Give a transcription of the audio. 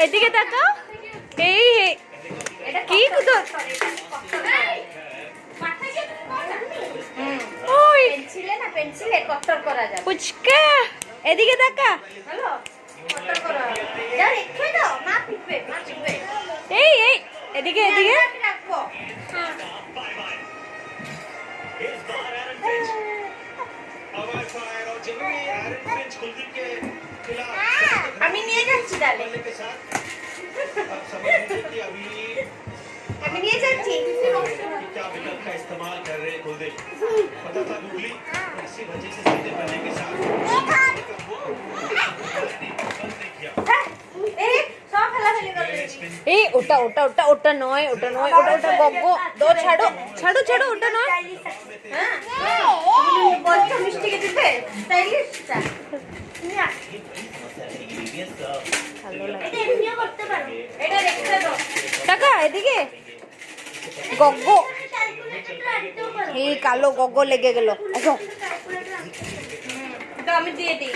এদিকে তাকাও। এই কি কুতো ওই পেন্সিলে না পেন্সিলে কটর করা যাবে। পুচকা এদিকে তাকা। হ্যালো কটর করা যা রেখে দাও মা পিটবে মা পিটবে। এই এদিকে এদিকে রাখো। আমি নিয়ে যাচ্ছি তাহলে। আমি নিয়ে যাচ্ছি। क्या विकल्प का इस्तेमाल कर रहे कुलदीप पता था गूगली इसी वजह से सीधे बनने के साथ সব ফেলাফেলি করবে। এই ওটা ওটা ওটা ওটা নয় ওটা নয় ওটা ওটা গগ্গ দো ছাড়ো ছাড়ো ছাড়ো ওটা নয়। হ্যাঁ বলছো মিষ্টিকে দিতে স্টাইলিশটা নিয়া এটা এমনিও করতে পারো। এটা রেখে দাও। টাকা এদিকে গগ্গ এই কালো গগ্গ লেগে গেল। আসো তো আমি দিয়ে দিই।